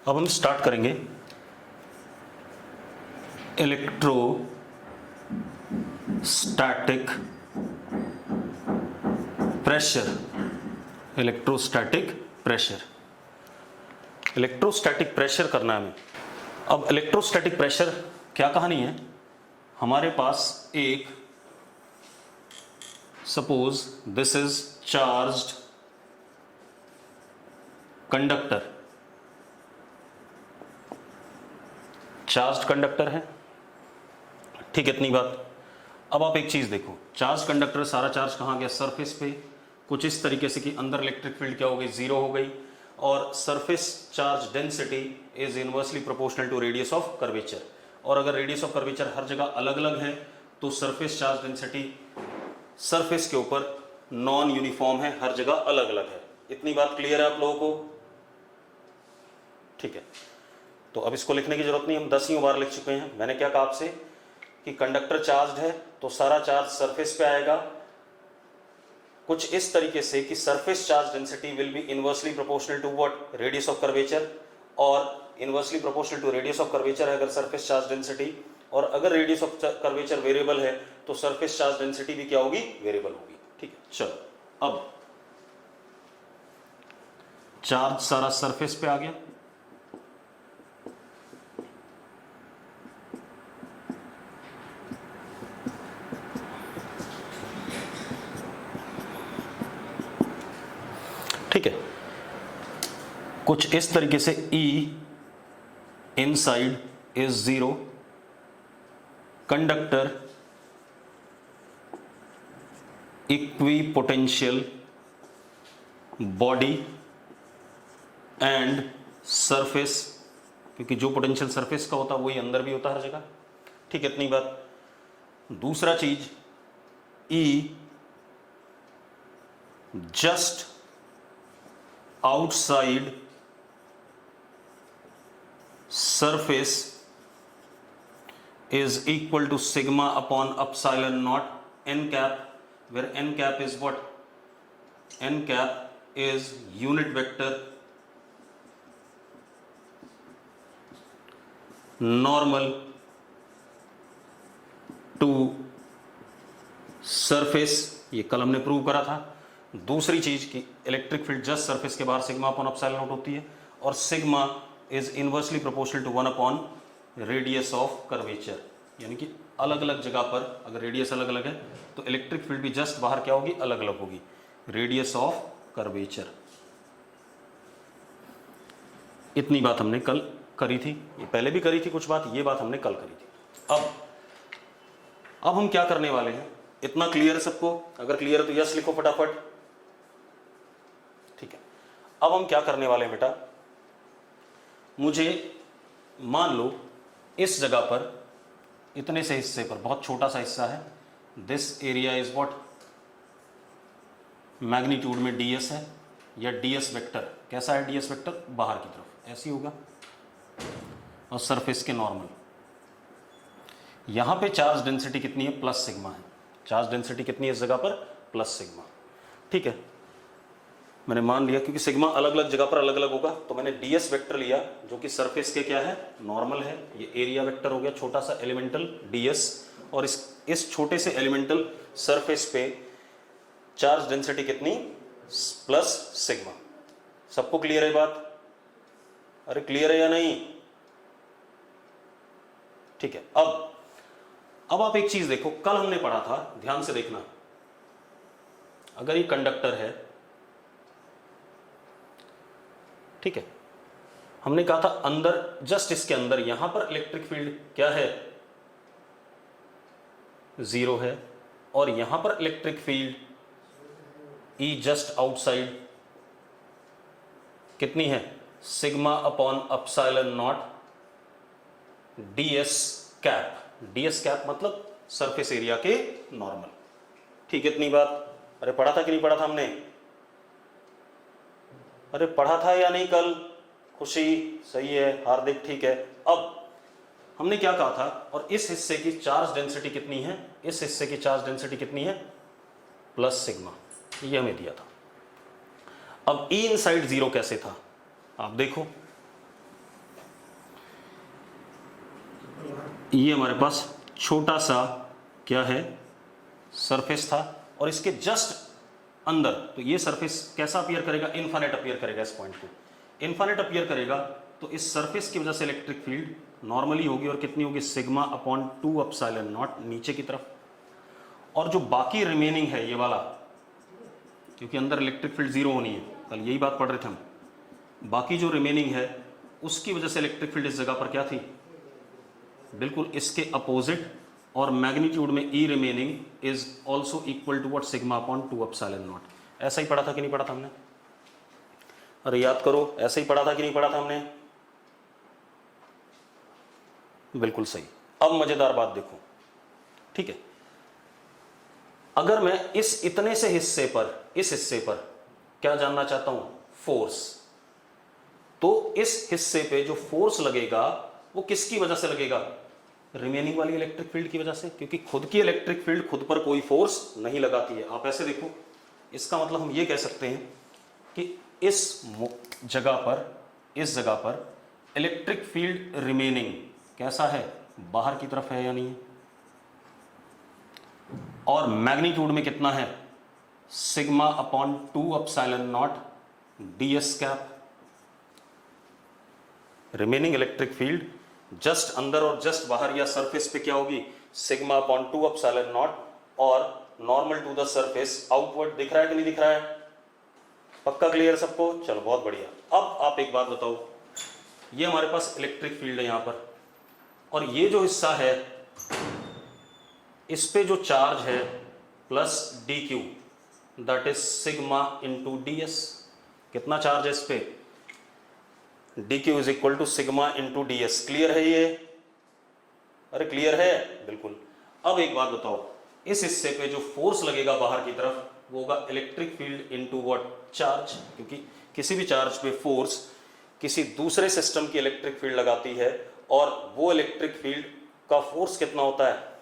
अब हम स्टार्ट करेंगे electrostatic pressure. Electrostatic pressure, electrostatic pressure करना है हमें। अब इलेक्ट्रोस्टैटिक प्रेशर क्या कहानी है, हमारे पास एक suppose this is charged conductor, charged conductor है, ठीक है, इतनी बात। अब आप एक चीज देखो, चार्ज कंडक्टर सारा चार्ज कहाँ गया, सरफेस पे, कुछ इस तरीके से कि अंदर इलेक्ट्रिक फील्ड क्या हो गई, जीरो हो गई, और surface charge density is inversely proportional to radius of curvature. और अगर रेडियस ऑफ कर्वेचर हर जगह अलग अलग है तो सरफेस चार्ज डेंसिटी सरफेस के ऊपर नॉन यूनिफॉर्म है, हर जगह अलग अलग है। इतनी बात क्लियर है आप लोगों को, ठीक है। तो अब इसको लिखने की जरूरत नहीं, हम 10 बार लिख चुके हैं। मैंने क्या कहा आपसे कि कंडक्टर चार्ज है तो सारा चार्ज सरफेस पे आएगा, कुछ इस तरीके से कि surface charge density will be inversely proportional to what, radius of curvature, और inversely proportional to radius of curvature है अगर सरफेस चार्ज डेंसिटी, और अगर रेडियस ऑफ कर्वेचर वेरिएबल है तो सरफेस चार्ज डेंसिटी भी क्या होगी, वेरिएबल होगी, ठीक है। चलो अब चार्ज सारा सरफेस पे आ गया, ठीक है। कुछ इस तरीके से E inside is zero, conductor equipotential body and surface, क्योंकि जो पोटेंशियल सरफेस का होता है वही अंदर भी होता है हर जगह, ठीक है, इतनी बात। दूसरा चीज E just outside surface is equal to sigma upon epsilon naught n cap, where n cap is what, n cap is unit vector normal to surface, ये कल हमने प्रूव करा था। दूसरी चीज कि इलेक्ट्रिक फील्ड जस्ट सरफेस के बाहर सिग्मा अपॉन एप्सिलॉन नॉट होती है, और sigma is inversely proportional to 1 upon radius of curvature, यानी कि अलग अलग जगह पर अगर रेडियस अलग अलग है तो इलेक्ट्रिक फील्ड भी जस्ट बाहर क्या होगी, अलग अलग होगी, रेडियस ऑफ कर्वेचर। इतनी बात हमने कल करी थी, ये पहले भी करी थी कुछ बात, ये बात हमने कल करी थी। अब हम क्या करने वाले हैं, इतना क्लियर है सबको? अगर क्लियर है तो यस लिखो फटाफट, ठीक है। अब हम क्या करने वाले हैं बेटा, मुझे मान लो इस जगह पर इतने से हिस्से पर बहुत छोटा सा हिस्सा है, this area is what, magnitude में ds है, या ds वेक्टर कैसा है, ds वेक्टर बाहर की तरफ ऐसी होगा, और सरफेस के नॉर्मल। यहां पे चार्ज डेंसिटी कितनी है, प्लस सिग्मा है, चार्ज डेंसिटी कितनी है इस जगह पर, प्लस सिग्मा, ठीक है। मैंने मान लिया क्योंकि सिग्मा अलग अलग जगह पर अलग अलग होगा, तो मैंने ds वेक्टर लिया जो कि सरफेस के क्या है, नॉर्मल है, ये एरिया वेक्टर हो गया, छोटा सा एलिमेंटल ds, और इस छोटे से एलिमेंटल सरफेस पे चार्ज डेंसिटी कितनी, प्लस सिग्मा। सबको क्लियर है बात? अरे क्लियर है या नहीं? ठीक है। अब आप एक चीज देखो, कल हमने पढ़ा था, ध्यान से देखना, अगर ये कंडक्टर है, ठीक है, हमने कहा था अंदर, जस्ट इसके अंदर यहां पर इलेक्ट्रिक फील्ड क्या है, जीरो है, और यहां पर electric field E just outside कितनी है, sigma upon epsilon naught ds cap, ds cap मतलब सरफेस एरिया के नॉर्मल, ठीक है, इतनी बात। अरे पढ़ा था कि नहीं पढ़ा था हमने? अरे पढ़ा था या नहीं कल? खुशी सही है, हार्दिक ठीक है। अब हमने क्या कहा था, और इस हिस्से की चार्ज डेंसिटी कितनी है, इस हिस्से की चार्ज डेंसिटी कितनी है, प्लस सिग्मा, ये हमें दिया था। अब E इनसाइड जीरो कैसे था, आप देखो, ये हमारे पास छोटा सा क्या है, सरफेस था, और इसके जस्ट अंदर, तो ये सरफेस कैसा अपीयर करेगा, इनफाइनाइट अपीयर करेगा, इस पॉइंट को इनफाइनाइट अपीयर करेगा, तो इस सरफेस की वजह से इलेक्ट्रिक फील्ड नॉर्मली होगी, और कितनी होगी, सिग्मा अपॉन 2 एप्सिलॉन नॉट नीचे की तरफ। और जो बाकी रिमेनिंग है ये वाला, क्योंकि अंदर इलेक्ट्रिक फील्ड जीरो होनी है, कल यही बात पढ़ रहे थे हम, बाकी जो रिमेनिंग है उसकी वजह से इलेक्ट्रिक फील्ड इस जगह पर क्या थी, बिल्कुल इसके अपोजिट, और मैग्नीट्यूड में E remaining is also equal to what, sigma upon 2 epsilon naught. ऐसा ही पढ़ा था कि नहीं पढ़ा था हमने, अरे याद करो, ऐसा ही पढ़ा था कि नहीं पढ़ा था हमने, बिल्कुल सही। अब मजेदार बात देखो, ठीक है, अगर मैं इस इतने से हिस्से पर, इस हिस्से पर क्या जानना चाहता हूं, फोर्स, तो इस हिस्से पे जो फोर्स लगेगा वो किसकी वजह से लगेगा, रिमेनिंग वाली इलेक्ट्रिक फील्ड की वजह से, क्योंकि खुद की इलेक्ट्रिक फील्ड खुद पर कोई फोर्स नहीं लगाती है। आप ऐसे देखो, इसका मतलब हम ये कह सकते हैं कि इस जगह पर, इस जगह पर इलेक्ट्रिक फील्ड रिमेनिंग कैसा है, बाहर की तरफ है या नहीं है, और मैग्नीट्यूड में कितना है, sigma upon 2 epsilon naught ds cap. Remaining electric field just अंदर और जस्ट बाहर या सरफेस पे क्या होगी, सिग्मा अपॉन 2 एप्सिलॉन नॉट, और normal to the surface outward. दिख रहा है कि नहीं दिख रहा है, पक्का क्लियर सबको, चलो बहुत बढ़िया। अब आप एक बात बताओ, ये हमारे पास इलेक्ट्रिक फील्ड है यहां पर, और ये जो हिस्सा है इस पे जो चार्ज है plus D Q, that is sigma into D S. कितना चार्ज है इस पे, D Q is equal to sigma into D S. Clear है ये, अरे क्लियर है, बिल्कुल। अब एक बात बताओ, इस हिस्से पे जो फोर्स लगेगा बाहर की तरफ वो होगा electric field into what, charge, क्योंकि किसी भी चार्ज पे फोर्स किसी दूसरे सिस्टम की इलेक्ट्रिक फील्ड लगाती है, और वो इलेक्ट्रिक फील्ड का फोर्स कितना होता है,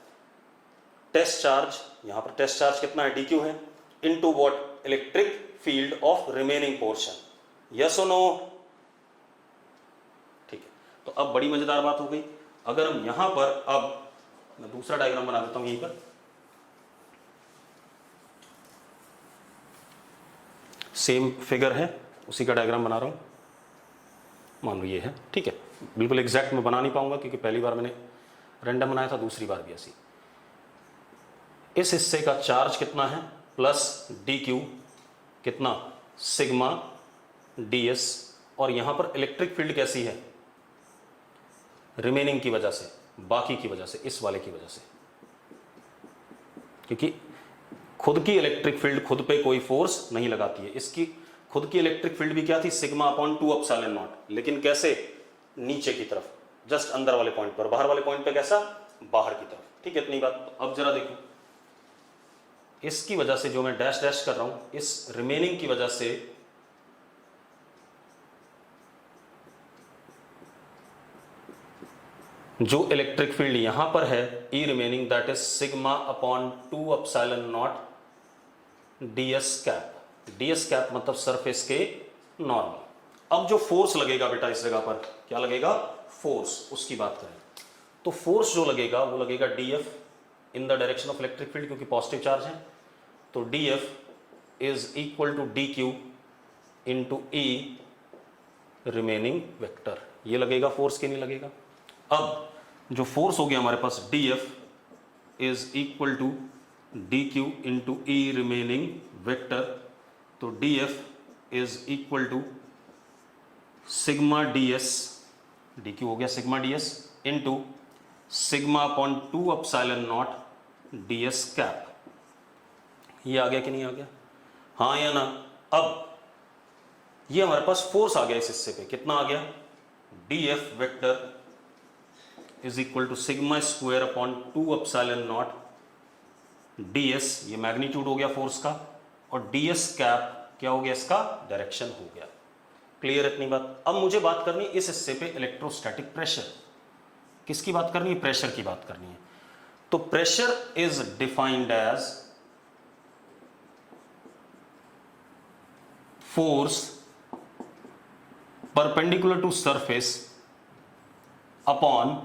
टेस्ट चार्ज, यहां पर टेस्ट चार्ज कितना है, डी क्यू है, into what, electric field of remaining portion. Yes और नो, ठीक है। तो अब बड़ी मजेदार बात हो गई, अगर हम यहां पर, अब मैं दूसरा डायग्राम बना देता हूं यहीं पर, सेम फिगर है, उसी का डायग्राम बना रहा हूं, मान लो ये है, ठीक है। बिल्कुल एग्जैक्ट मैं बना नहीं पाऊंगा क्योंकि पहली बार मैंने रैंडम बनाया था, दूसरी बार भी ऐसी। इस हिस्से का चार्ज कितना है, प्लस डी क्यू कितना, सिग्मा डी एस, और यहां पर इलेक्ट्रिक फील्ड कैसी है, रिमेनिंग की वजह से, बाकी की वजह से, इस वाले की वजह से, क्योंकि खुद की इलेक्ट्रिक फील्ड खुद पे कोई फोर्स नहीं लगाती है। इसकी खुद की इलेक्ट्रिक फील्ड भी क्या थी, सिग्मा अपॉन 2 एप्सिलॉन नॉट, लेकिन कैसे, नीचे की तरफ, जस्ट अंदर वाले पॉइंट पर, बाहर वाले पॉइंट पे कैसा, बाहर की तरफ, ठीक है, इतनी बात। अब जरा देखो, इसकी वजह से जो मैं डैश डैश कर रहा हूं, इस रिमेनिंग की वजह से जो इलेक्ट्रिक फील्ड यहां पर है, E remaining, that is sigma upon 2 epsilon naught ds cap. ds cap मतलब सरफेस के नॉर्मल। अब जो फोर्स लगेगा बेटा इस जगह पर, क्या लगेगा, फोर्स, उसकी बात करें तो फोर्स जो लगेगा वो लगेगा df in the direction of electric field, क्योंकि पॉजिटिव चार्ज है, तो df is equal to dq into e remaining vector. ये लगेगा फोर्स कि नहीं लगेगा। अब जो फोर्स हो गया हमारे पास, df is equal to dq into e remaining vector, तो df is equal to sigma ds, dq हो गया sigma ds into sigma upon 2 epsilon naught ds cap. ये आ गया कि नहीं आ गया, हाँ या ना। अब ये हमारे पास फोर्स आ गया इस हिस्से पे, कितना आ गया, df vector is equal to sigma square upon 2 epsilon naught ds, ये मैग्नीट्यूड हो गया फोर्स का, और ds कैप क्या हो गया, इसका डायरेक्शन हो गया। क्लियर इतनी बात। अब मुझे बात करनी इस हिस्से पे इलेक्ट्रोस्टैटिक प्रेशर, किसकी बात करनी है, प्रेशर की बात करनी है। तो pressure is defined as force perpendicular to surface upon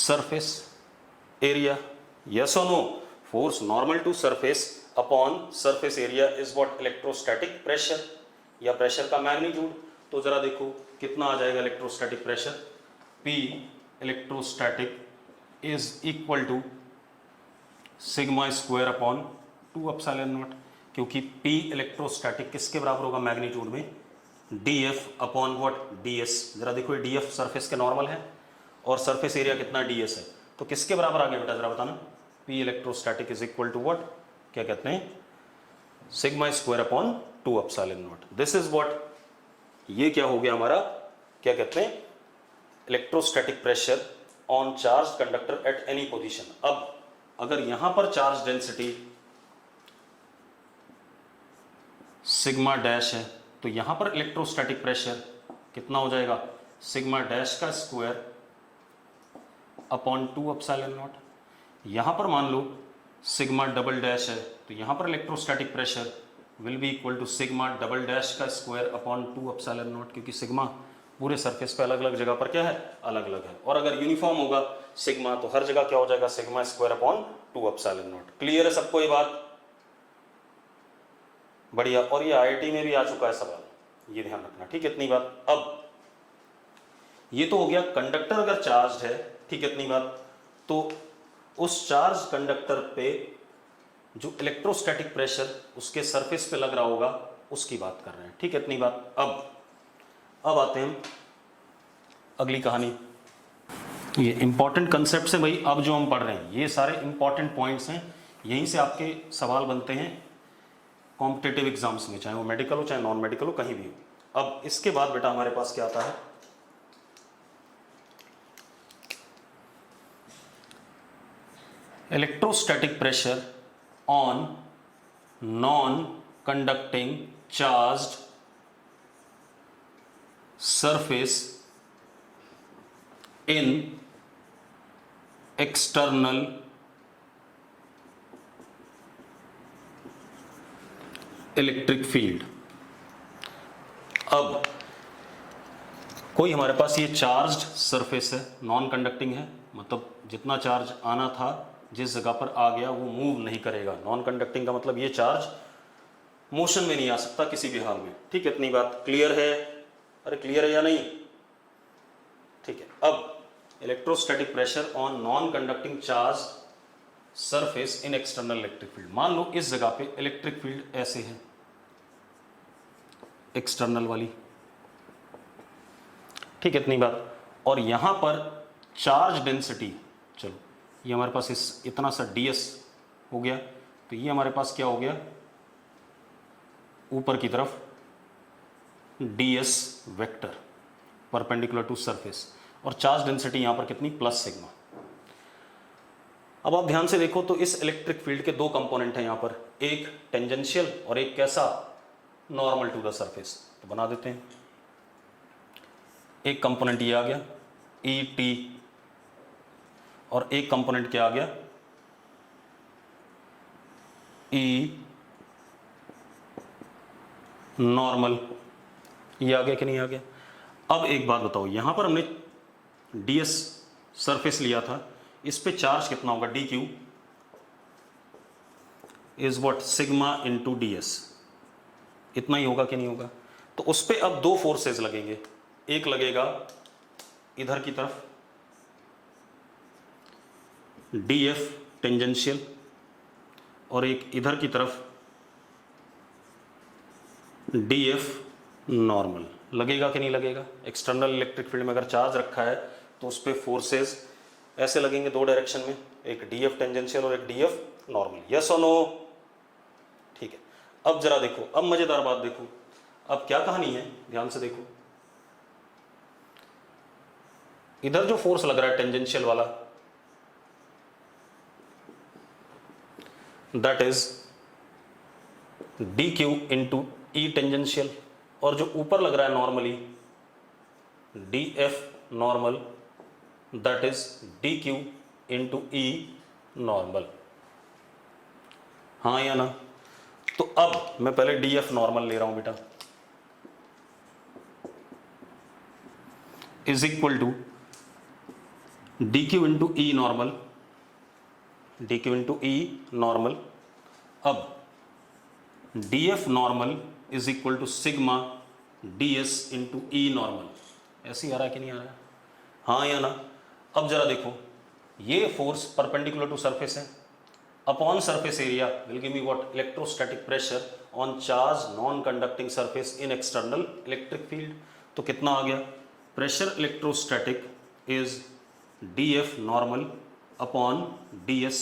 surface area, yes or no? Force normal to surface upon surface area is what? Electrostatic pressure या प्रेशर का मैग्नीट्यूड। तो जरा देखो कितना आ जाएगा electrostatic pressure, P electrostatic is equal to sigma square upon 2 epsilon naught, क्योंकि P electrostatic किसके बराबर होगा मैग्नीट्यूड में? dF upon what? ds। जरा देखो ये dF सरफेस के नॉर्मल है और सरफेस एरिया कितना ds है, तो किसके बराबर आ गया बेटा जरा बताना? P electrostatic is equal to what? क्या कहते हैं? Sigma square upon 2 epsilon naught. This is what, ये क्या हो गया हमारा, क्या कहते हैं? Electrostatic pressure on charge conductor at any position. अब अगर यहां पर चार्ज डेंसिटी सिग्मा डैश है तो यहां पर इलेक्ट्रोस्टैटिक प्रेशर कितना हो जाएगा? सिग्मा डैश का स्क्वायर अपॉन 2 एप्सिलॉन नॉट। यहां पर मान लो सिग्मा डबल डैश है तो यहां पर electrostatic pressure will be equal to sigma double dash का स्क्वायर अपॉन 2 एप्सिलॉन नॉट, क्योंकि सिग्मा पूरे सरफेस पे अलग अलग जगह पर क्या है? अलग अलग है। और अगर यूनिफॉर्म होगा सिग्मा तो हर जगह क्या हो जाएगा? Sigma square upon 2 epsilon not. Clear है सबको ये बात? बढ़िया। और ये आईआईटी में भी आ चुका है सवाल, ये ध्यान रखना, ठीक है? इतनी बात। अब ये तो हो गया कंडक्टर अगर चार्ज है, ठीक है? इतनी बात। तो उस चार्ज कंडक्टर पे जो इलेक्ट्रोस्टैटिक प्रेशर उसके सरफेस पे लग रहा होगा उसकी बात कर रहे हैं, ठीक है? इतनी बात। अब आते हैं अगली कहानी। ये इंपॉर्टेंट कंसेप्ट है भाई, अब जो हम पढ़ रहे हैं ये सारे इंपॉर्टेंट पॉइंट्स हैं, यहीं से आपके सवाल बनते हैं कॉम्पिटिटिव एग्जाम्स में, चाहे वो मेडिकल हो चाहे नॉन मेडिकल हो, कहीं भी हो। अब इसके बाद बेटा हमारे पास क्या आता है? Electrostatic pressure on non conducting charged surface in external electric field. अब कोई हमारे पास ये चार्ज्ड सरफेस है, नॉन कंडक्टिंग है, मतलब जितना चार्ज आना था जिस जगह पर आ गया वो मूव नहीं करेगा। नॉन कंडक्टिंग का मतलब ये चार्ज मोशन में नहीं आ सकता किसी भी हाल में, ठीक है? इतनी बात क्लियर है? अरे क्लियर है या नहीं? ठीक है। अब electrostatic pressure on non conducting charge surface in external electric field. मान लो इस जगह पे इलेक्ट्रिक फील्ड ऐसे है, एक्सटर्नल वाली, ठीक है? इतनी बात। और यहां पर चार्ज डेंसिटी, चलो ये हमारे पास इस इतना सा ds हो गया, तो ये हमारे पास क्या हो गया? ऊपर की तरफ ds vector perpendicular to surface, और चार्ज डेंसिटी यहां पर कितनी? Plus sigma. अब आप ध्यान से देखो तो इस इलेक्ट्रिक फील्ड के दो कंपोनेंट हैं यहां पर, एक टेंजेंशियल और एक कैसा? Normal to the surface. तो बना देते हैं। एक कंपोनेंट ये आ गया ई टी, और एक कंपोनेंट क्या आ गया? ई नॉर्मल। ये आ गया कि नहीं आ गया? अब एक बात बताओ, यहां पर हमने ds सरफेस लिया था, इस पे चार्ज कितना होगा? dq is what? Sigma into ds। इतना ही होगा कि नहीं होगा? तो उस पे अब दो फोर्सेस लगेंगे, एक लगेगा इधर की तरफ df टेंजेंशियल, और एक इधर की तरफ df नॉर्मल। लगेगा कि नहीं लगेगा? एक्सटर्नल इलेक्ट्रिक फील्ड में अगर चार्ज रखा है तो उस पर फोर्सेस ऐसे लगेंगे दो डायरेक्शन में, एक df टेंजेंशियल और एक df नॉर्मल। यस और नो? ठीक है। अब जरा देखो, अब मजेदार बात देखो, अब क्या कहानी है, ध्यान से देखो। इधर जो फोर्स लग रहा है टेंजेंशियल वाला, that is dq into E tangential, और जो ऊपर लग रहा है normally df normal, that is dq into E normal. हाँ या ना? तो अब मैं पहले df नॉर्मल ले रहा हूं बेटा, is equal to d q into E normal, d q into E normal. अब d F normal is equal to sigma d S into E normal. ऐसे ही आ रहा है कि नहीं आ रहा है? हाँ या ना? अब जरा देखो, ये फोर्स परपेंडिकुलर टू सरफेस है, upon surface area will give me what? Electrostatic pressure on charge non conducting surface in external electric field. तो कितना आ गया? Pressure electrostatic is d F normal upon d S.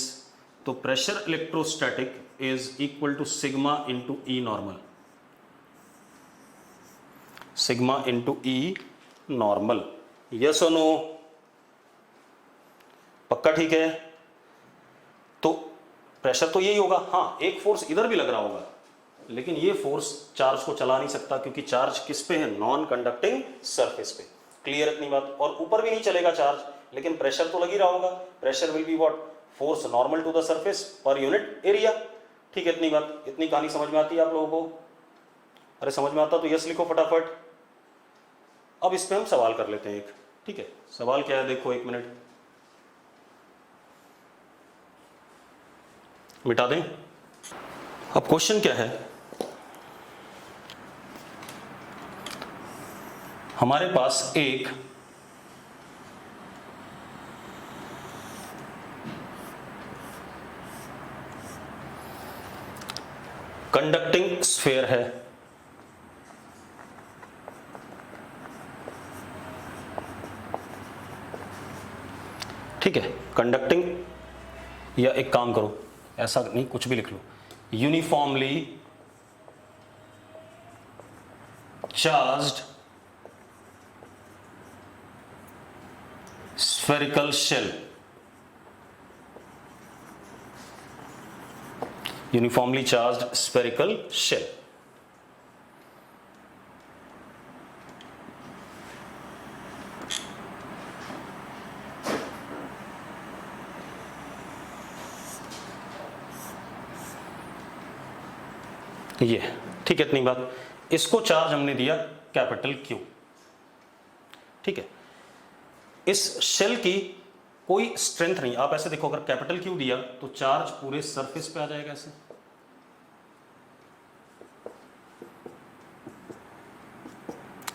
तो pressure electrostatic is equal to sigma into E normal, sigma into E normal. Yes और no? पक्का ठीक है? तो प्रेशर तो यही होगा। हाँ, एक फोर्स इधर भी लग रहा होगा, लेकिन ये फोर्स चार्ज को चला नहीं सकता, क्योंकि चार्ज किस पे है? नॉन कंडक्टिंग सरफेस पे। क्लियर इतनी बात? और ऊपर भी नहीं चलेगा चार्ज, लेकिन प्रेशर तो लग ही रहा होगा। Pressure will be what? Force normal to the surface per unit area. ठीक है इतनी बात? इतनी कहानी समझ में आती है आप लोगों को? अरे समझ में आता तो यस लिखो फटाफट। अब इस पे हम सवाल कर लेते हैं एक। ठीक है, सवाल क्या है देखो, एक मिनट मिटा दें। अब क्वेश्चन क्या है? हमारे पास एक कंडक्टिंग स्फीयर है, ठीक है, कंडक्टिंग, या एक काम करो, ऐसा नहीं कुछ भी लिख लो, uniformly charged spherical shell, uniformly charged spherical shell। ये ठीक है इतनी बात। इसको चार्ज हमने दिया कैपिटल क्यू, ठीक है। इस शेल की कोई स्ट्रेंथ नहीं। आप ऐसे देखो, अगर कैपिटल क्यू दिया तो चार्ज पूरे सरफेस पे आ जाएगा ऐसे,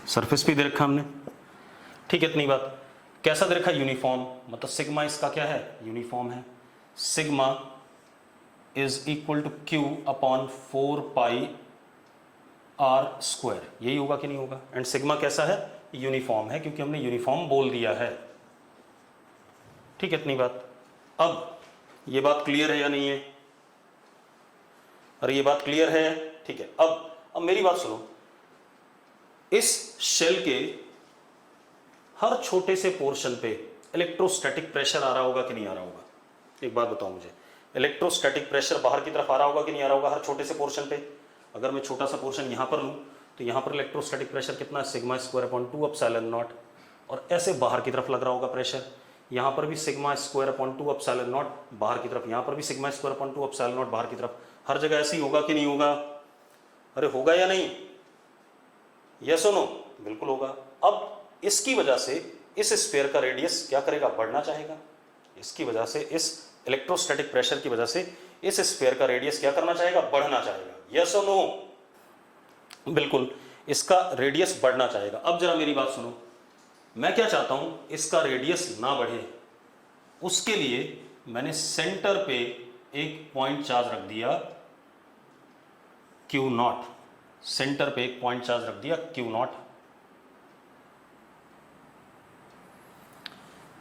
सरफेस पे दे रखा हमने, ठीक है इतनी बात। कैसा दे रखा? यूनिफॉर्म, मतलब सिग्मा इसका क्या है? यूनिफॉर्म है। Sigma is equal to Q upon 4 pi R square, यही होगा कि नहीं होगा? एंड सिग्मा कैसा है? यूनिफॉर्म है, क्योंकि हमने यूनिफॉर्म बोल दिया है, ठीक है इतनी बात। अब ये बात क्लियर है या नहीं है? अरे ये बात क्लियर है, ठीक है। अब मेरी बात सुनो, इस शेल के हर छोटे से पोर्शन पे इलेक्ट्रोस्टैटिक प्रेशर आ रहा होगा कि नहीं आ रहा होगा? एक बात बताओ मुझे, इलेक्ट्रोस्टैटिक प्रेशर बाहर की तरफ आ रहा होगा कि नहीं आ रहा होगा हर छोटे से पोर्शन पे? अगर मैं छोटा सा पोर्शन यहां पर लूं तो यहां पर इलेक्ट्रोस्टैटिक प्रेशर कितना है? Sigma square upon 2 epsilon naught. और ऐसे बाहर की तरफ लग रहा होगा प्रेशर, यहां पर भी sigma square upon 2 epsilon not बाहर की तरफ, यहां पर भी sigma square upon 2 epsilon not बाहर की तरफ। हर जगह ऐसे ही होगा कि नहीं होगा? अरे होगा या नहीं? यस और नो? बिल्कुल होगा। अब इसकी वजह से इस स्फीयर का रेडियस क्या करेगा? बढ़ना चाहेगा। इसकी वजह से, इस इलेक्ट्रोस्टैटिक प्रेशर की वजह से इस स्फीयर का रेडियस क्या करना चाहेगा? बढ़ना चाहेगा। यस और नो? बिल्कुल, इसका रेडियस बढ़ना चाहेगा। अब जरा मेरी बात सुनो, मैं क्या चाहता हूं? इसका रेडियस ना बढ़े, उसके लिए मैंने सेंटर पे एक पॉइंट चार्ज रख दिया क्यू नॉट, सेंटर पे एक पॉइंट चार्ज रख दिया क्यू नॉट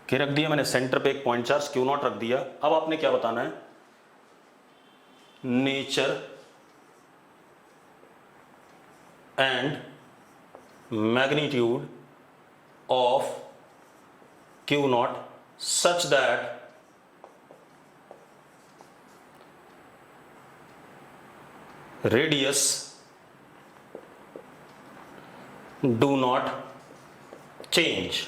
के रख दिया मैंने, सेंटर पे एक पॉइंट चार्ज क्यू नॉट रख दिया। अब आपने क्या बताना है? Nature and magnitude of Q not such that radius do not change.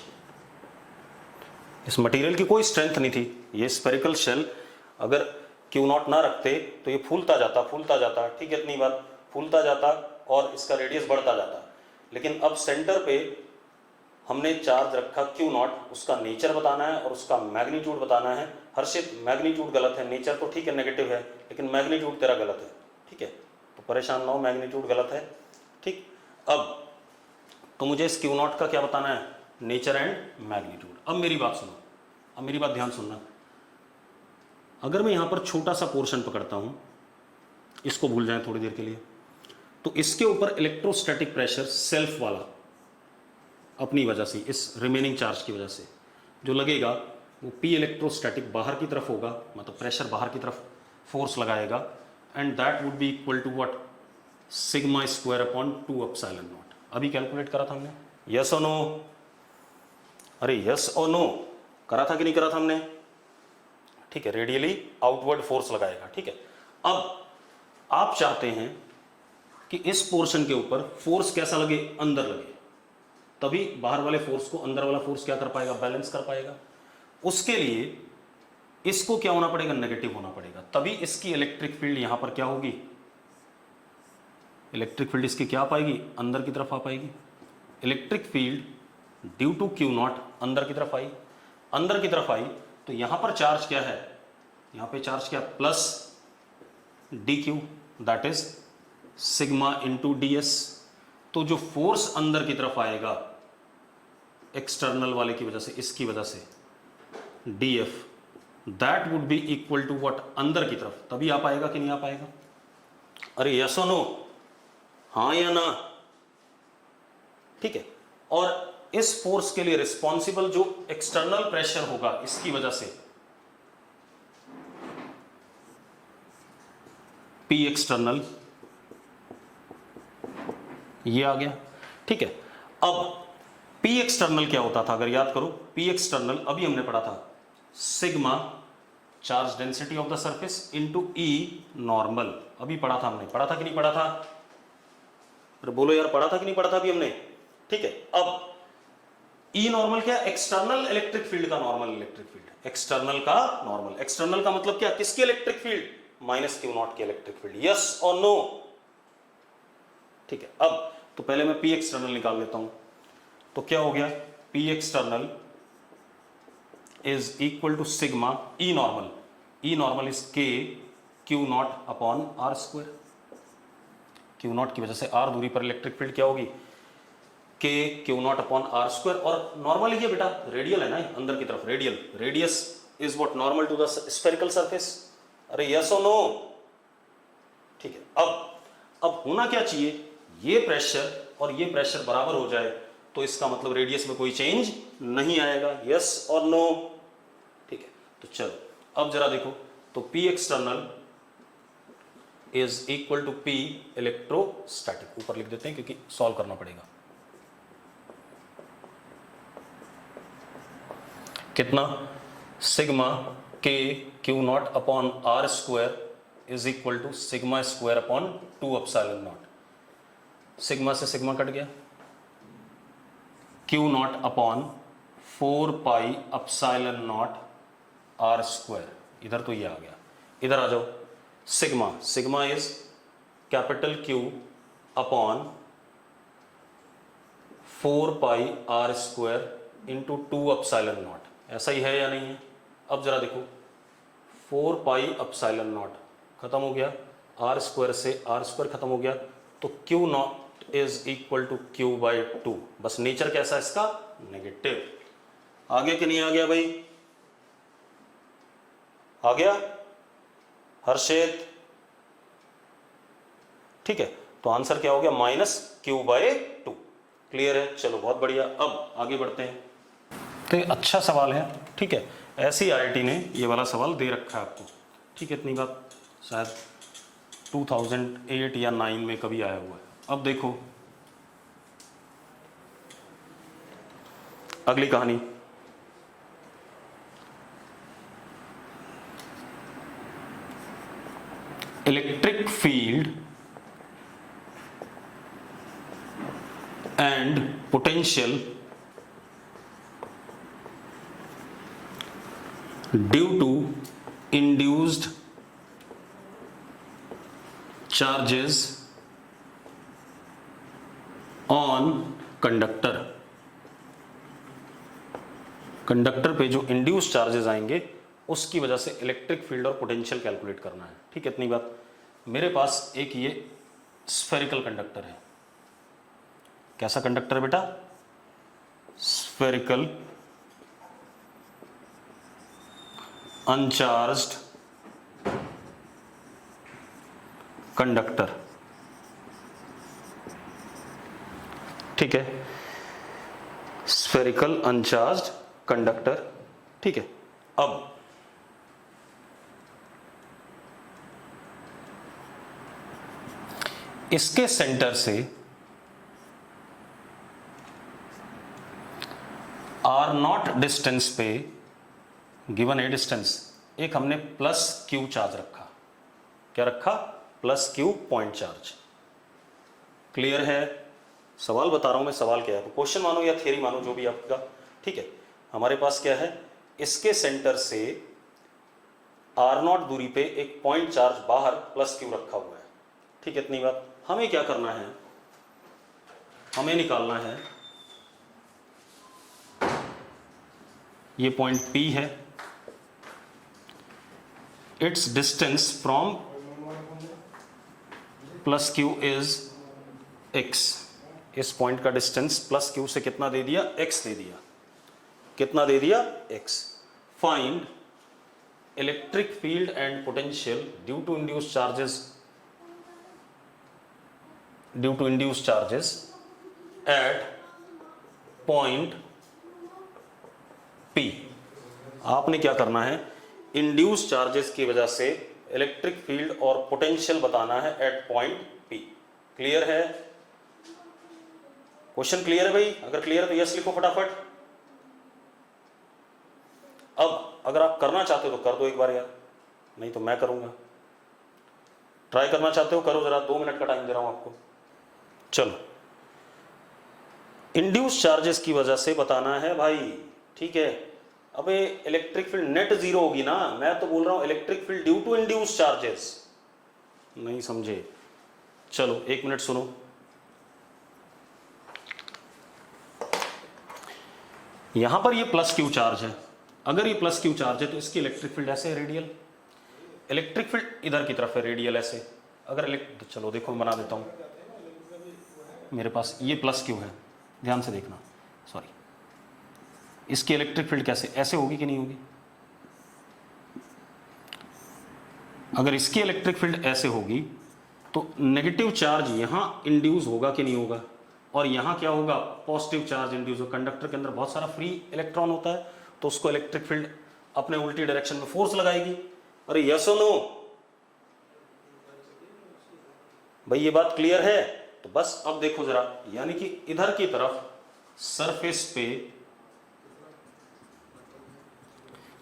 इस मटेरियल की कोई स्ट्रेंथ नहीं थी, ये स्फेरिकल शेल, अगर क्यू नॉट ना रखते तो ये फूलता जाता, ठीक है इतनी बात, फूलता जाता और इसका रेडियस बढ़ता जाता। लेकिन अब सेंटर पे हमने चार्ज रखा Q0, उसका नेचर बताना है और उसका मैग्नीट्यूड बताना है। हर्षित मैग्नीट्यूड गलत है, नेचर तो ठीक है नेगेटिव है, लेकिन मैग्नीट्यूड तेरा गलत है, ठीक है, तो परेशान ना हो, मैग्नीट्यूड गलत है, ठीक। अब तो मुझे इस Q0 का क्या बताना है, नेचर एंड मैग्नीट्यूड। अब मेरी बात सुनो, अब मेरी बात ध्यान सुनना। अगर मैं यहां पर छोटा सा पोर्शन पकड़ता हूं, इसको भूल जाएं थोड़ी देर के लिए, तो इसके ऊपर इलेक्ट्रोस्टैटिक प्रेशर सेल्फ वाला अपनी वजह से, इस रिमेनिंग चार्ज की वजह से जो लगेगा वो पी इलेक्ट्रोस्टैटिक बाहर की तरफ होगा, मतलब प्रेशर बाहर की तरफ फोर्स लगाएगा, and that would be equal to what, sigma square upon 2 epsilon naught. अभी कैलकुलेट करा था हमने, यस और नो, अरे यस और नो करा था कि नहीं करा था हमने, ठीक है, रेडियली आउटवर्ड फोर्स लगाएगा, ठीक है। अब आप चाहते हैं कि इस पोर्शन के ऊपर फोर्स कैसा लगे, अंदर लगे, तभी बाहर वाले फोर्स को अंदर वाला फोर्स क्या कर पाएगा, बैलेंस कर पाएगा। उसके लिए इसको क्या होना पड़ेगा, नेगेटिव होना पड़ेगा, तभी इसकी इलेक्ट्रिक फील्ड यहां पर क्या होगी, इलेक्ट्रिक फील्ड इसकी क्या आ पाएगी, अंदर की तरफ आ पाएगी। Electric field due to Q0 अंदर की तरफ आई, अंदर की तरफ आई तो यहां पर चार्ज क्या है, यहां पे चार्ज क्या, plus dq, that is sigma into ds। तो जो फोर्स अंदर की तरफ आएगा एक्सटर्नल वाले की वजह से, इसकी वजह से df, that would be equal to what, अंदर की तरफ, तभी आ पाएगा कि नहीं आ पाएगा, अरे यस और नो, हाँ या ना, ठीक है। और इस फोर्स के लिए रिस्पॉन्सिबल जो एक्सटर्नल प्रेशर होगा इसकी वजह से, P एक्सटर्नल, ये आ गया, ठीक है। अब P एक्सटर्नल क्या होता था, अगर याद करो, P एक्सटर्नल अभी हमने पढ़ा था, sigma charge density of the surface into E normal, अभी पढ़ा था हमने, पढ़ा था कि नहीं पढ़ा था, अरे बोलो यार, पढ़ा था कि नहीं पढ़ा था अभी हमने, ठीक है। अब E नॉर्मल क्या, एक्सटर्नल इलेक्ट्रिक फील्ड का नॉर्मल इलेक्ट्रिक फील्ड, एक्सटर्नल का नॉर्मल, एक्सटर्नल का मतलब क्या, किसकी इलेक्ट्रिक फील्ड, माइनस Q0 की इलेक्ट्रिक फील्ड, यस और नो, ठीक है। अब तो पहले मैं P एक्सटर्नल निकाल लेता हूं, तो क्या हो गया, P external is equal to sigma E normal, E normal is K Q0 upon R square, Q0 की वजह से R दूरी पर इलेक्ट्रिक फील्ड क्या होगी, K Q0 upon R square, और नॉर्मल ही है बेटा, रेडियल है ना अंदर की तरफ, radial, radius is what, normal to the spherical surface, अरे यस और नो, ठीक है। अब होना क्या चाहिए, ये प्रेशर और ये प्रेशर बराबर हो जाए, तो इसका मतलब रेडियस में कोई चेंज नहीं आएगा, यस और नो, ठीक है। तो चलो अब जरा देखो, तो P external is equal to P electrostatic, ऊपर लिख देते हैं क्योंकि सॉल्व करना पड़ेगा, कितना, sigma K Q0 upon R square is equal to sigma square upon 2 epsilon naught, sigma से सिग्मा कट गया, Q0 upon 4 pi epsilon naught R square, इधर तो ये आ गया, इधर आ जाओ, sigma, sigma is capital Q upon 4 pi R square into 2 epsilon naught, ऐसा ही है या नहीं है। अब जरा देखो, 4 पाई एप्सिलॉन नॉट खत्म हो गया, R स्क्वायर से R स्क्वायर खत्म हो गया, तो Q0 is equal to Q by 2, बस नेचर कैसा है इसका, नेगेटिव, आ गया कि नहीं आ गया भाई, आ गया हर्षित, ठीक है। तो आंसर क्या हो गया, माइनस Q बाई 2, क्लियर है, चलो बहुत बढ़िया। अब आगे बढ़ते हैं, तो ये अच्छा सवाल है, ठीक है, ऐसी IIT ने ये वाला सवाल दे रखा है आपको, ठीक है, इतनी बात शायद 2008 या 9 में कभी आया हुआ है। अब देखो अगली कहानी, electric field and potential due to induced charges on conductor, conductor पे जो इंड्यूस चार्जेस आएंगे उसकी वजह से इलेक्ट्रिक फील्ड और पोटेंशियल कैलकुलेट करना है। ठीक है, इतनी बात। मेरे पास एक ये स्फेरिकल कंडक्टर है। कैसा कंडक्टर है बेटा? Spherical uncharged conductor. ठीक है, स्फेरिकल अनचार्ज्ड कंडक्टर। ठीक है, अब इसके सेंटर से आर नॉट डिस्टेंस पे, गिवन ए डिस्टेंस, एक हमने प्लस क्यू चार्ज रखा। क्या रखा? Plus Q point charge. Clear है? सवाल बता रहा हूं मैं, सवाल क्या है, क्वेश्चन मानो या थियरी मानो, जो भी आपका। ठीक है, हमारे पास क्या है, इसके सेंटर से आर नॉट दूरी पे एक पॉइंट चार्ज बाहर प्लस क्यू रखा हुआ है। ठीक है, इतनी बात। हमें क्या करना है, हमें निकालना है, ये पॉइंट P है, it's distance from plus Q is x। इस पॉइंट का डिस्टेंस प्लस क्यू से कितना दे दिया? x दे दिया। कितना दे दिया? x। Find electric field and potential due to induce charges at point P। आपने क्या करना है, इंड्यूस चार्जेस की वजह से इलेक्ट्रिक फील्ड और पोटेंशियल बताना है एट पॉइंट P। क्लियर है? क्वेश्चन क्लियर है भाई? अगर क्लियर है तो यस लिखो फटाफट। अब अगर आप करना चाहते हो तो कर दो एक बार यार, नहीं तो मैं करूंगा। ट्राई करना चाहते हो करो, जरा 2 मिनट का टाइम दे रहा हूं आपको। चलो, इंड्यूस चार्जेस की वजह से बताना है भाई। ठीक है, अबे इलेक्ट्रिक फील्ड नेट जीरो होगी ना, मैं तो बोल रहा हूं electric field due to induce charges. नहीं समझे? चलो 1 मिनट सुनो। यहां पर ये प्लस क्यू चार्ज है। अगर ये प्लस क्यू चार्ज है तो इसकी इलेक्ट्रिक फील्ड ऐसे है, रेडियल। इलेक्ट्रिक फील्ड इधर की तरफ है, रेडियल ऐसे। अगर चलो देखो, बना देता हूं। मेरे पास ये प्लस क्यू है, ध्यान से देखना, सॉरी। इसकी इलेक्ट्रिक फील्ड कैसे, ऐसे होगी कि नहीं होगी? अगर इसकी इलेक्ट्रिक फील्ड ऐसे होगी तो नेगेटिव चार्ज यहां इंड्यूस होगा कि नहीं होगा, और यहां क्या होगा, पॉजिटिव चार्ज इंड्यूस होगा। कंडक्टर के अंदर बहुत सारा फ्री इलेक्ट्रॉन होता है, तो उसको इलेक्ट्रिक फील्ड अपने उल्टी डायरेक्शन में फोर्स लगाएगी। अरे यस और नो भाई, ये बात क्लियर है? तो बस अब देखो जरा, यानी कि इधर की तरफ सरफेस पे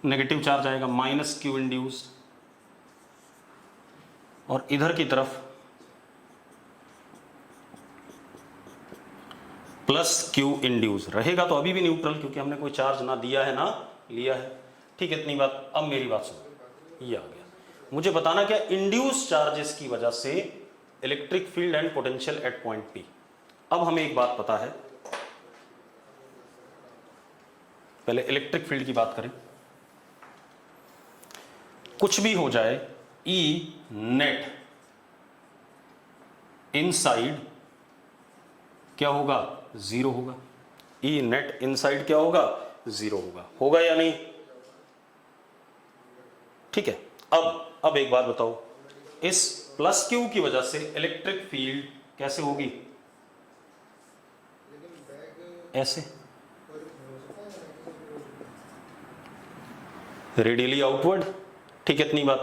नेगेटिव चार्ज आएगा, माइनस क्यू इंड्यूस्ड, और इधर की तरफ प्लस क्यू इंड्यूस रहेगा। तो अभी भी न्यूट्रल, क्योंकि हमने कोई चार्ज ना दिया है ना लिया है। ठीक है, इतनी बात। अब मेरी बात सुनो, ये आ गया। मुझे बताना क्या, इंड्यूस चार्जेस की वजह से electric field and potential at point P। अब हमें एक बात पता है, पहले इलेक्ट्रिक फील्ड की बात करें। कुछ भी हो जाए, E नेट इनसाइड क्या होगा? 0 होगा। E नेट इनसाइड क्या होगा? 0 होगा। होगा या नहीं? ठीक है, अब एक बात बताओ, इस प्लस क्यू की वजह से इलेक्ट्रिक फील्ड कैसे होगी? ऐसे, रेडियली आउटवर्ड। ठीक है, इतनी बात।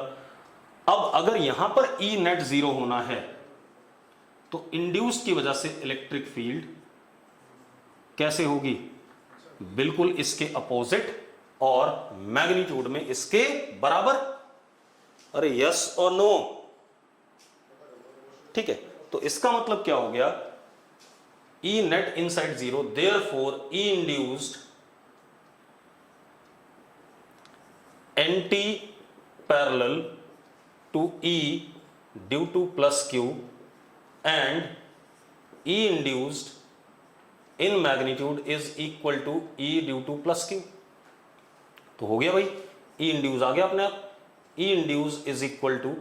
अब अगर यहां पर E नेट 0 होना है तो इंड्यूस की वजह से इलेक्ट्रिक फील्ड कैसे होगी? बिल्कुल इसके अपोजिट और मैग्नीट्यूड में इसके बराबर। अरे यस और नो? ठीक है, तो इसका मतलब क्या हो गया, E net inside 0, therefore E induced anti parallel to E due to plus Q and E induced in magnitude is equal to E due to plus Q। तो हो गया भाई, ई इंड्यूस आ गया अपने आप। ई इंड्यूस इज इक्वल टू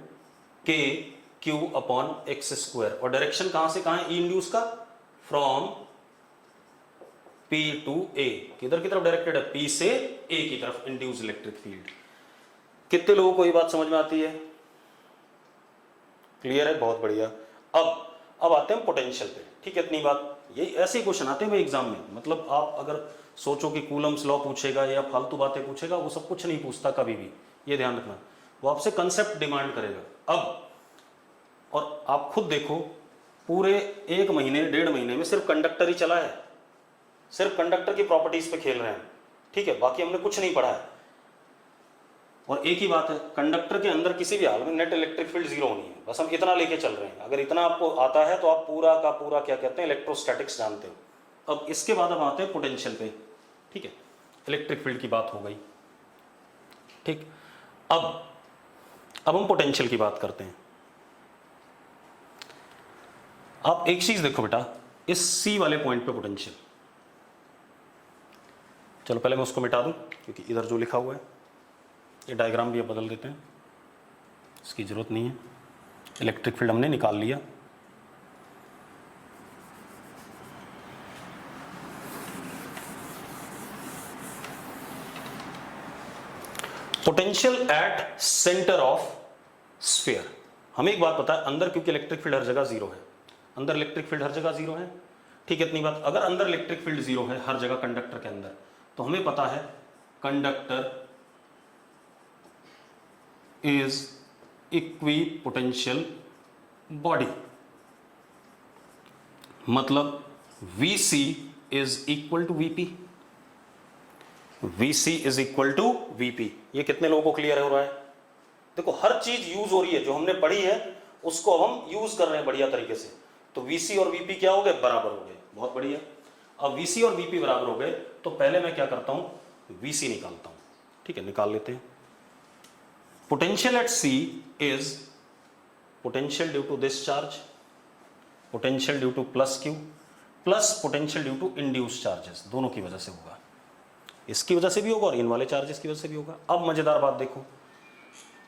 के Q upon x square, और direction कहां से कहां है ई इंड्यूस का, फ्रॉम P टू A, किधर की तरफ डायरेक्टेड है, P से A की तरफ इंड्यूस इलेक्ट्रिक फील्ड। कितने लोगों को ये बात समझ में आती है, क्लियर है, बहुत बढ़िया। अब आते हैं पोटेंशियल पे, ठीक है, इतनी बात। ये ऐसे क्वेश्चन आते हैं भाई एग्जाम में, मतलब आप अगर सोचो कि कूलम्स लॉ पूछेगा या फालतू बातें पूछेगा, वो सब कुछ नहीं पूछता कभी भी, ये ध्यान रखना। वो आपसे कंसेप्ट डिमांड करेगा। अब और आप खुद देखो, पूरे 1 महीने 1.5 महीने में सिर्फ कंडक्टर ही चला है, सिर्फ कंडक्टर की प्रॉपर्टीज पे खेल रहे हैं, ठीक है, बाकी हमने कुछ नहीं पढ़ा है। और एक ही बात है, कंडक्टर के अंदर किसी भी हाल में नेट इलेक्ट्रिक फील्ड जीरो होनी है, बस हम इतना लेके चल रहे हैं। अगर इतना आपको आता है तो आप पूरा का पूरा क्या कहते हैं, इलेक्ट्रोस्टैटिक्स जानते हो। अब इसके बाद हम आते हैं पोटेंशियल पे, ठीक है, इलेक्ट्रिक फील्ड की बात हो गई, ठीक। अब हम पोटेंशियल की बात करते हैं। आप एक चीज देखो बेटा, इस सी वाले पॉइंट पे पोटेंशियल, चलो पहले मैं उसको मिटा दूं, क्योंकि इधर जो लिखा हुआ है, ये डायग्राम भी अब बदल देते हैं, इसकी जरूरत नहीं है। इलेक्ट्रिक फील्ड हमने निकाल लिया। Potential at centre of sphere. हमें एक बात पता है, अंदर क्योंकि इलेक्ट्रिक फील्ड हर जगह जीरो है, अंदर इलेक्ट्रिक फील्ड हर जगह जीरो है, ठीक है, इतनी बात। अगर अंदर इलेक्ट्रिक फील्ड जीरो है हर जगह कंडक्टर के अंदर, तो हमें पता है conductor is equipotential body, मतलब Vc is equal to Vp, Vc is equal to Vp। ये कितने लोगों को क्लियर हो रहा है? देखो हर चीज यूज हो रही है, जो हमने पढ़ी है उसको हम यूज कर रहे हैं बढ़िया तरीके से। तो Vc और Vp क्या हो गए, बराबर हो गए, बहुत बढ़िया। अब Vc और Vp बराबर हो गए, तो पहले मैं क्या करता हूं, Vc निकालता हूं, ठीक है, निकाल लेते हैं। Potential at C is potential due to this charge, potential due to plus Q, plus potential due to induce charges, दोनों की वजह से होगा, इसकी वजह से भी होगा और इन वाले चार्जेस की वजह से भी होगा। अब मजेदार बात देखो,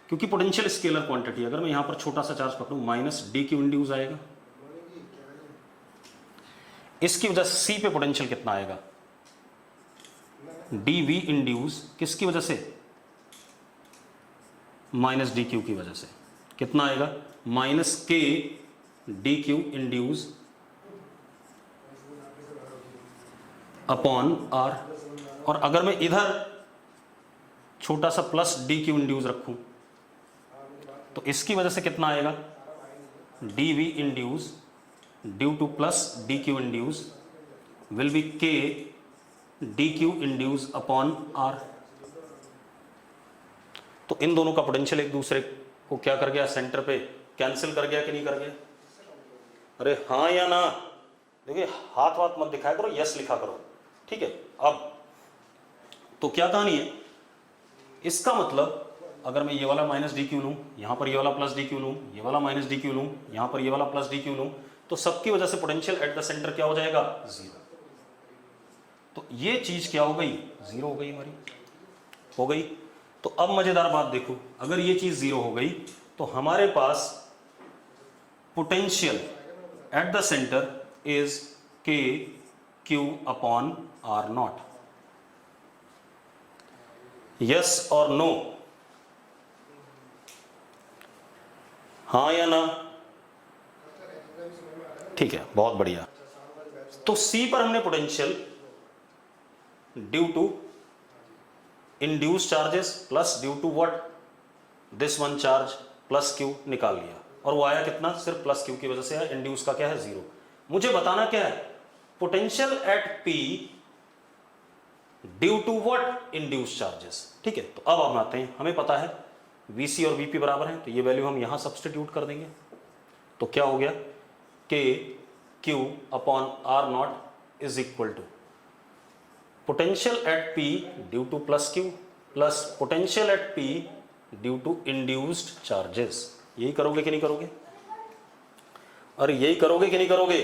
क्योंकि पोटेंशियल स्केलर क्वांटिटी, अगर मैं यहां पर छोटा सा चार्ज पकड़ूं, माइनस dq इंड्यूस आएगा, इसकी वजह से C पे पोटेंशियल कितना आएगा, dv इंड्यूस, किसकी वजह से, माइनस dq की वजह से, कितना आएगा, minus k dq induce upon r। और अगर मैं इधर छोटा सा प्लस dq इंड्यूस रखूं, तो इसकी वजह से कितना आएगा, dv induce due to plus dq induce will be k dq induce upon r। तो इन दोनों का पोटेंशियल एक दूसरे को क्या कर गया, सेंटर पे कैंसिल कर गया कि नहीं कर गया? अरे हाँ या ना? देखिए हाथ वाथ मत दिखाया करो, यस लिखा करो, ठीक है। अब तो क्या कहानी है, इसका मतलब अगर मैं ये वाला माइनस डी क्यू लूँ, यहाँ पर ये वाला प्लस डी क्यू लूँ, ये वाला माइनस डी क्यू लूँ, यहाँ पर ये वाला प्लस डी क्यू लूँ, तो सबकी वजह से पोटेंशियल एट द सेंटर क्या हो जाएगा, जीरो। तो ये चीज क्या हो गई, जीरो हो गई हमारी, हो गई। तो अब मजेदार बात देखो, अगर ये चीज जीरो हो गई तो हमारे पास potential at the centre is K Q upon R naught. Yes और नो, हाँ या ना? ठीक है, बहुत बढ़िया। तो सी पर हमने potential due to induce charges plus due to what, this one charge plus Q निकाल लिया, और वो आया कितना, सिर्फ प्लस क्यू की वजह से है, इंड्यूस का क्या है, जीरो। मुझे बताना क्या है, potential at P due to what, induce charges, ठीक है। तो अब हम आते हैं, हमें पता है Vc और Vp बराबर हैं, तो ये वैल्यू हम यहां सब्स्टिट्यूट कर देंगे, तो क्या हो गया, K Q upon R naught is equal to potential at P due to plus Q plus potential at P due to induced charges. यही करोगे कि नहीं करोगे? अरे यही करोगे कि नहीं करोगे?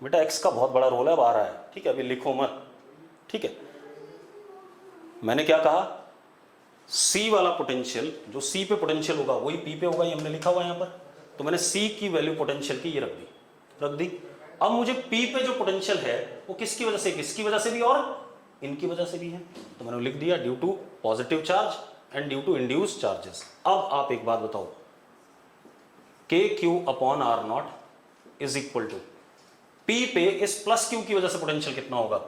बेटा x का बहुत बड़ा रोल है, अब आ रहा है, ठीक है, अभी लिखो मत, ठीक है। मैंने क्या कहा, C वाला पोटेंशियल, जो C पे पोटेंशियल होगा वही P पे होगा, ये हमने लिखा हुआ है यहाँ पर। तो मैंने C की वैल्यू पोटेंशियल की ये रख दी। अब मुझे P पे जो पोटेंशियल है वो किसकी वजह से, किसकी वजह से भी और इनकी वजह से भी है, तो मैंने लिख दिया due to positive charge and due to induce charges. अब आप एक बात बताओ, KQ upon R0 is equal to P पे इस प्लस Q की वजह से पोटेंशियल कितना होगा,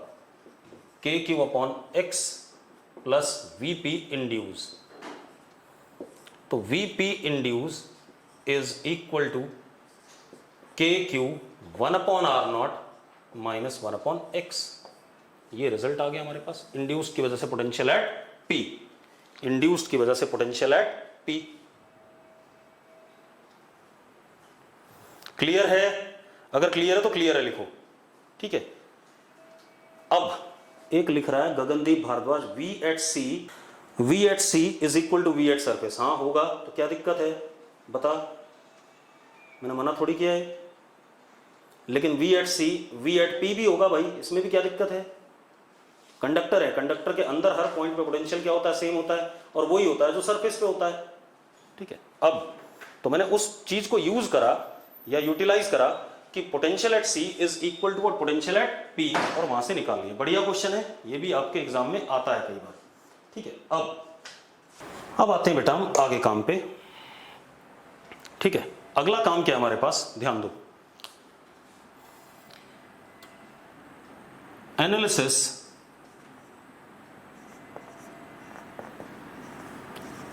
KQ upon X plus VP induce. तो VP induce is equal to KQ 1 upon R0 minus 1 upon X। ये रिजल्ट आ गया हमारे पास, इंड्यूस्ड की वजह से पोटेंशियल एट P, इंड्यूस्ड की वजह से पोटेंशियल एट P। क्लियर है? अगर क्लियर है तो क्लियर है लिखो, ठीक है। अब एक लिख रहा है Gagandeep Bhardwaj, V at C is equal to V at surface. हाँ होगा, तो क्या दिक्कत है बता, मैंने मना थोड़ी किया है। लेकिन V at C V at P भी होगा भाई, इसमें भी क्या दिक्कत है, कंडक्टर है, कंडक्टर के अंदर हर पॉइंट पे पोटेंशियल क्या होता है, सेम होता है, और वही होता है जो सरफेस पे होता है, ठीक है। अब तो मैंने उस चीज को यूज करा या यूटिलाइज करा कि potential at C is equal to potential at P, और वहां से निकाल लिया। बढ़िया क्वेश्चन है, ये भी आपके एग्जाम में आता है कई बार, ठीक है। अब आते हैं बेटा हम आगे काम पे, ठीक है। अगला काम क्या है हमारे पास, ध्यान दो, analysis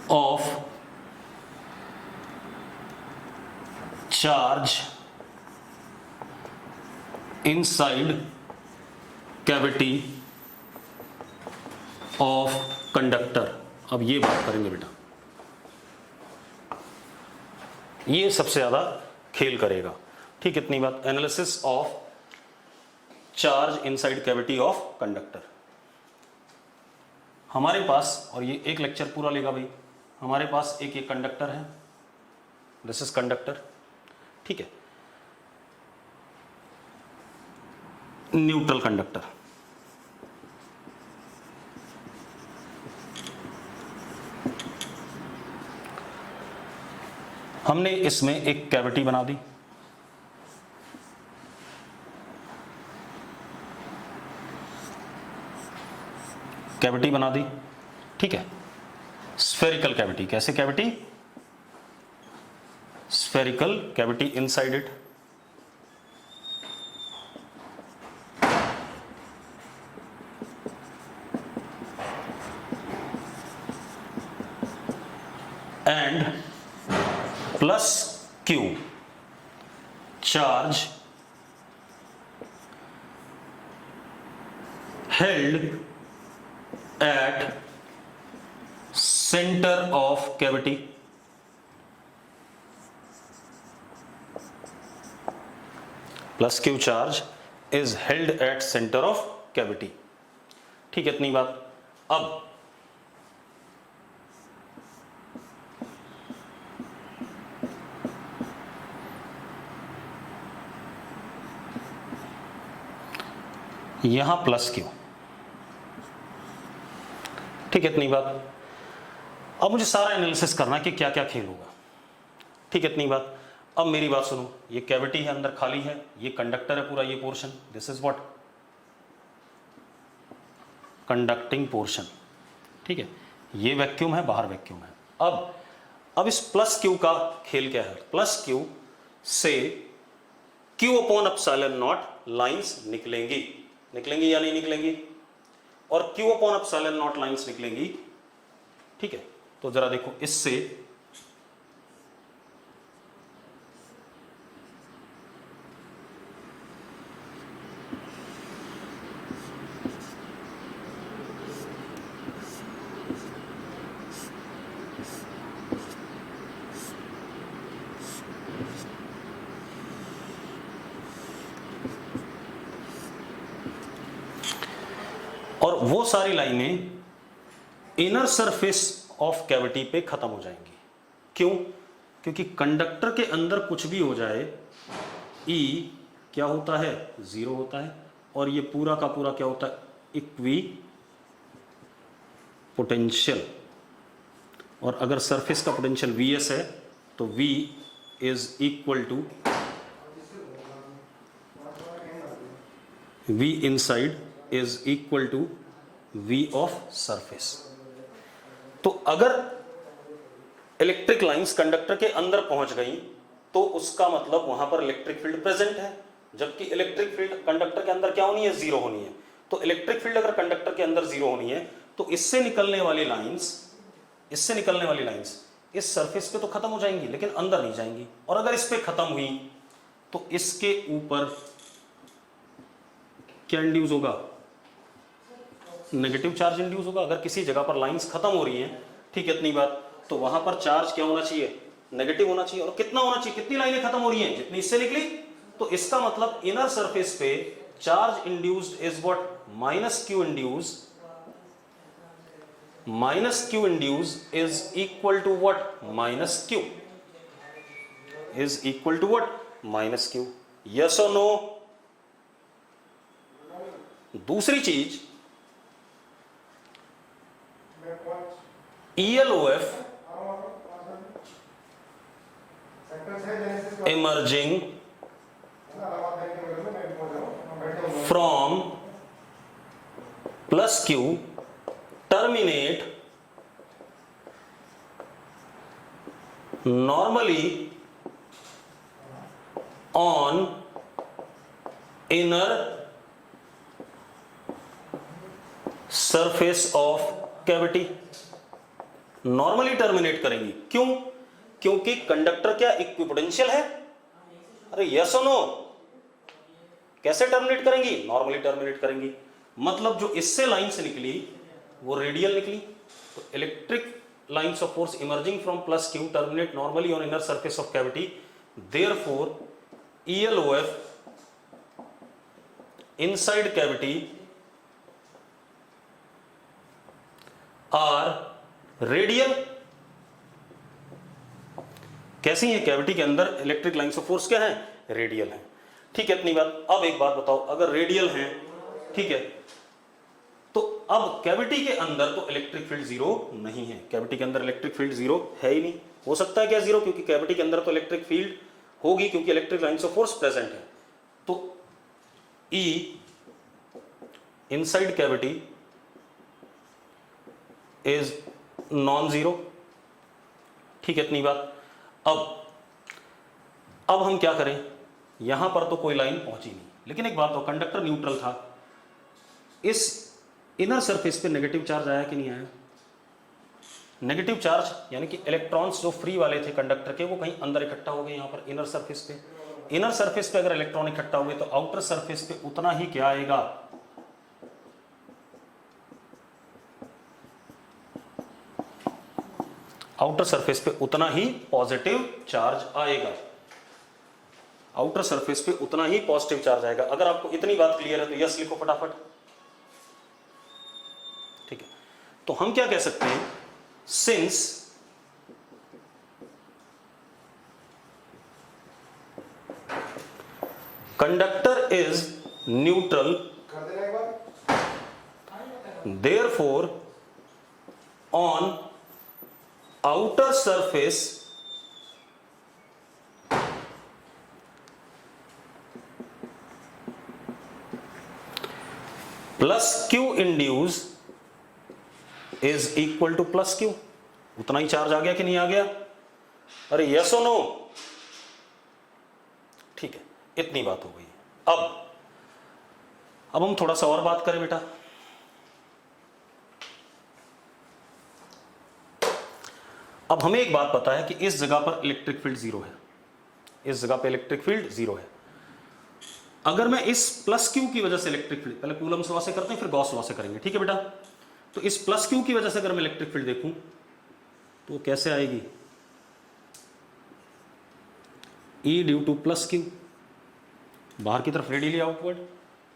of charge inside cavity of conductor। अब ये बात करेंगे बेटा, ये सबसे ज्यादा खेल करेगा, ठीक, इतनी बात। Analysis of charge inside cavity of conductor हमारे पास, और ये एक लेक्चर पूरा लेगा भाई। हमारे पास एक ये कंडक्टर है, दिस इज कंडक्टर, ठीक है, न्यूट्रल कंडक्टर। हमने इसमें एक कैविटी बना दी, कैविटी बना दी, ठीक है, स्फेरिकल कैविटी। कैसे cavity, spherical cavity inside it, and plus Q charge held at center of cavity, plus Q charge is held at center of cavity, ठीक है, इतनी बात। अब यहां प्लस Q, ठीक है, इतनी बात। अब मुझे सारा एनालिसिस करना है कि क्या क्या खेल होगा, ठीक है, इतनी बात। अब मेरी बात सुनो, ये कैविटी है, अंदर खाली है, ये कंडक्टर है पूरा, ये portion, this is what, conducting portion, ठीक है, ये वैक्यूम है, बाहर वैक्यूम है। अब इस प्लस Q का खेल क्या है, प्लस Q से Q upon epsilon not lines निकलेंगी, निकलेंगी या नहीं निकलेंगी, और Q upon epsilon not lines निकलेंगी, ठीक है। तो जरा देखो, इससे और वो सारी लाइनें इनर सरफेस ऑफ कैविटी पे खत्म हो जाएंगी। क्यों? क्योंकि कंडक्टर के अंदर कुछ भी हो जाए, E क्या होता है, 0 होता है, और ये पूरा का पूरा क्या होता है, पोटेंशियल, और अगर सरफेस का पोटेंशियल Vs है तो V is equal to V inside is equal to V of surface. तो अगर इलेक्ट्रिक लाइंस कंडक्टर के अंदर पहुंच गई तो उसका मतलब वहां पर इलेक्ट्रिक फील्ड प्रेजेंट है, जबकि इलेक्ट्रिक फील्ड कंडक्टर के अंदर क्या होनी है, जीरो होनी है। तो इलेक्ट्रिक फील्ड अगर कंडक्टर के अंदर जीरो होनी है तो इससे निकलने वाली लाइंस इस सरफेस पे तो खत्म हो जाएंगी लेकिन अंदर नहीं जाएंगी, और अगर इस पे खत्म हुई तो इसके ऊपर क्या इंड्यूस होगा, नेगेटिव चार्ज इंड्यूस होगा। अगर किसी जगह पर लाइंस खत्म हो रही हैं, ठीक है, इतनी बात, तो वहां पर चार्ज क्या होना चाहिए, नेगेटिव होना चाहिए। और कितना होना चाहिए, कितनी लाइनें खत्म हो रही हैं, जितनी इससे निकली। तो इसका मतलब इनर सरफेस पे charge induced is what, minus Q induce is equal to what, minus Q is equal to what, minus Q. Yes और नो। दूसरी चीज, ELOF emerging from plus Q terminate normally on inner surface of cavity। Normally terminate करेंगी, क्यों, क्योंकि conductor क्या equipotential है। अरे yes और नो। कैसे टर्मिनेट करेंगी, नॉर्मली टर्मिनेट करेंगी। मतलब जो इससे लाइन से निकली वो रेडियल निकली। तो electric lines of force emerging from plus Q terminate normally on inner surface of cavity, therefore ELOF inside cavity are radial. कैसी है, कैविटी के अंदर इलेक्ट्रिक लाइंस ऑफ फोर्स क्या है, रेडियल है। ठीक है, इतनी बात। अब एक बात बताओ, अगर रेडियल है, ठीक है, तो अब कैविटी के अंदर तो इलेक्ट्रिक फील्ड जीरो नहीं है। कैविटी के अंदर इलेक्ट्रिक फील्ड जीरो है ही नहीं। हो सकता है क्या जीरो, क्योंकि कैविटी के अंदर तो इलेक्ट्रिक फील्ड होगी, क्योंकि electric lines of force present है। तो E inside cavity is non zero. ठीक है, इतनी बात। अब हम क्या करें, यहां पर तो कोई लाइन पहुंची नहीं, लेकिन एक बात तो, कंडक्टर न्यूट्रल था, इस इनर सरफेस पे नेगेटिव चार्ज आया कि नहीं आया। नेगेटिव चार्ज यानी कि इलेक्ट्रॉन्स जो फ्री वाले थे कंडक्टर के, वो कहीं अंदर इकट्ठा हो गए। यहां पर इनर सरफेस पे, इनर सरफेस पे अगर इलेक्ट्रॉन इकट्ठा हो गए तो आउटर सरफेस पे उतना ही क्या आएगा, आउटर सरफेस पे उतना ही पॉजिटिव चार्ज आएगा। आउटर सरफेस पे उतना ही पॉजिटिव चार्ज आएगा। अगर आपको इतनी बात क्लियर है तो यस लिखो फटाफट। ठीक है, तो हम क्या कह सकते हैं, since conductor is neutral, therefore on outer surface plus Q induce is equal to plus Q। उतना ही चार्ज आ गया कि नहीं आ गया, अरे यस और नो। ठीक है, इतनी बात हो गई। अब हम थोड़ा सा और बात करें बेटा। अब हमें एक बात पता है कि इस जगह पर इलेक्ट्रिक फील्ड जीरो है, इस जगह पे इलेक्ट्रिक फील्ड जीरो है। अगर मैं इस प्लस क्यू की वजह से इलेक्ट्रिक फील्ड, पहले कूलम्स लॉ से करते हैं फिर गॉस लॉ से करेंगे, ठीक है बेटा। तो इस प्लस क्यू की वजह से अगर मैं इलेक्ट्रिक फील्ड देखूं तो वो कैसे आएगी, E due to plus Q, बाहर की तरफ रेडियली आउटवर्ड,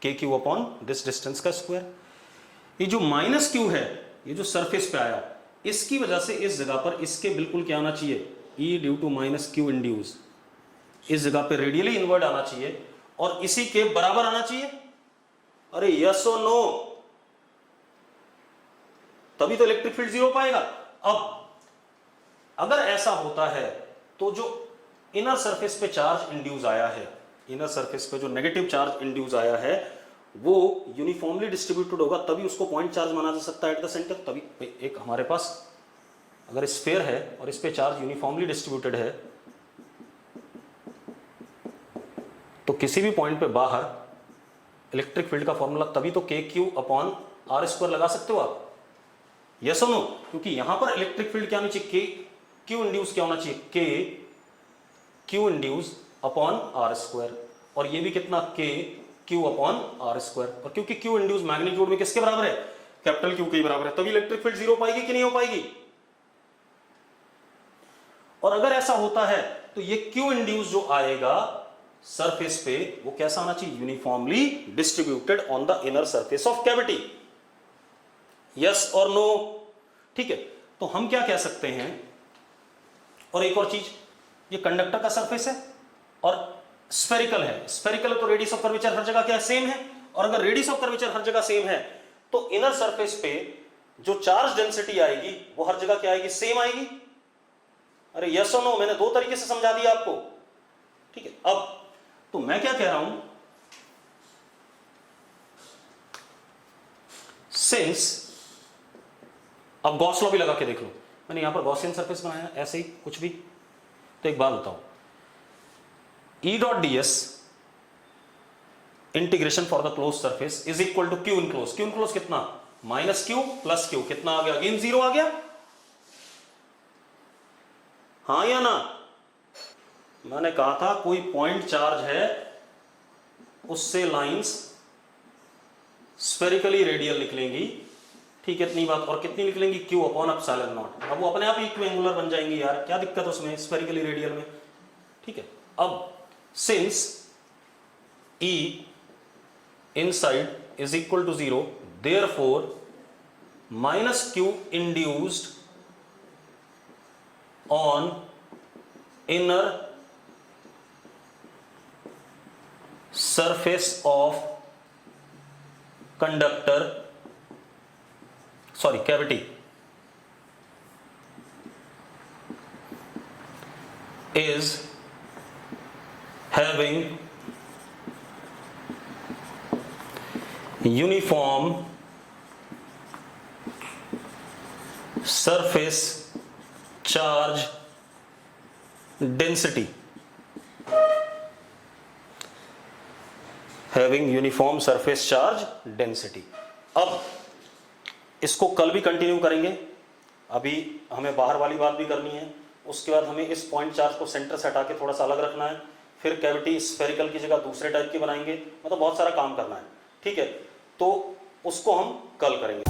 के क्यू अपॉन दिस डिस्टेंस का स्क्वायर। ये जो माइनस क्यू है, ये जो सरफेस पे आया, इसकी वजह से इस जगह पर इसके बिल्कुल क्या आना चाहिए, E due to minus Q induce, इस जगह पे रेडियली इनवर्ड आना चाहिए और इसी के बराबर आना चाहिए। अरे यस और नो, तभी तो इलेक्ट्रिक फील्ड जीरो पाएगा। अब अगर ऐसा होता है तो जो इनर सरफेस पे चार्ज इंड्यूस आया है, इनर सरफेस पे जो नेगेटिव चार्ज इंड्यूस आया है वो यूनिफॉर्मली डिस्ट्रीब्यूटेड होगा, तभी उसको पॉइंट चार्ज माना जा सकता है एट द सेंटर। तभी एक हमारे पास अगर स्फीयर है और इस पे चार्ज यूनिफॉर्मली डिस्ट्रीब्यूटेड है तो किसी भी पॉइंट पे बाहर इलेक्ट्रिक फील्ड का फॉर्मूला तभी तो के क्यू अपॉन आर स्क्वायर लगा सकते हो आप, यस और नो? क्योंकि यहां पर इलेक्ट्रिक फील्ड क्या होना चाहिए, के क्यू इंड्यूस क्या होना चाहिए, K Q induce upon R square, और ये भी कितना, के क्यू अपॉन आर स्क्वायर। और क्योंकि क्यू इंड्यूस मैग्नीट्यूड में किसके बराबर है, कैपिटल क्यू के बराबर है, तभी इलेक्ट्रिक फील्ड जीरो पाएगी कि नहीं हो पाएगी। और अगर ऐसा होता है तो ये क्यू इंड्यूस जो आएगा सरफेस पे वो कैसा आना चाहिए, uniformly distributed on the inner surface of cavity, yes और नो? ठीक है, तो हम क्या कह सकते हैं, और एक और चीज, ये कंडक्टर का सरफेस है और स्फेरिकल है, स्फेरिकल है तो रेडियस ऑफ कर्वेचर हर जगह क्या है, सेम है। और अगर रेडियस ऑफ कर्वेचर हर जगह सेम है तो इनर सरफेस पे जो चार्ज डेंसिटी आएगी वो हर जगह क्या आएगी, सेम आएगी। अरे यस और नो? मैंने दो तरीके से समझा दिया आपको। ठीक है, अब तो मैं क्या कह रहा हूं, सिंस, अब गॉस लॉ भी लगा के देख लो, मैंने यहां पर गॉसियन सरफेस बनाया ऐसे ही कुछ भी, तो एक बात बताओ, E dot ds integration for the close surface is equal to Q enclose, Q enclose कितना, माइनस क्यू प्लस क्यू, कितना आ गया, अगेन जीरो आ गया, हाँ या ना? मैंने कहा था कोई पॉइंट चार्ज है उससे लाइंस स्फेरिकली रेडियल निकलेंगी, ठीक है, इतनी बात, और कितनी निकलेंगी, क्यू अपॉन एप्सिलॉन नॉट। अब वो अपने आप इक्विएंगुलर बन जाएंगी यार, क्या दिक्कत है उसमें, स्फेरिकली रेडियल में। ठीक है, अब since E inside is equal to 0, therefore minus Q induced on inner surface of conductor, sorry, cavity is having uniform surface charge density, having uniform surface charge density। अब इसको कल भी कंटिन्यू करेंगे, अभी हमें बाहर वाली बात भी करनी है, उसके बाद हमें इस पॉइंट चार्ज को सेंटर से हटा के थोड़ा सा अलग रखना है, फिर कैविटी स्फेरिकल की जगह दूसरे टाइप की बनाएंगे, मतलब बहुत सारा काम करना है। ठीक है, तो उसको हम कल करेंगे।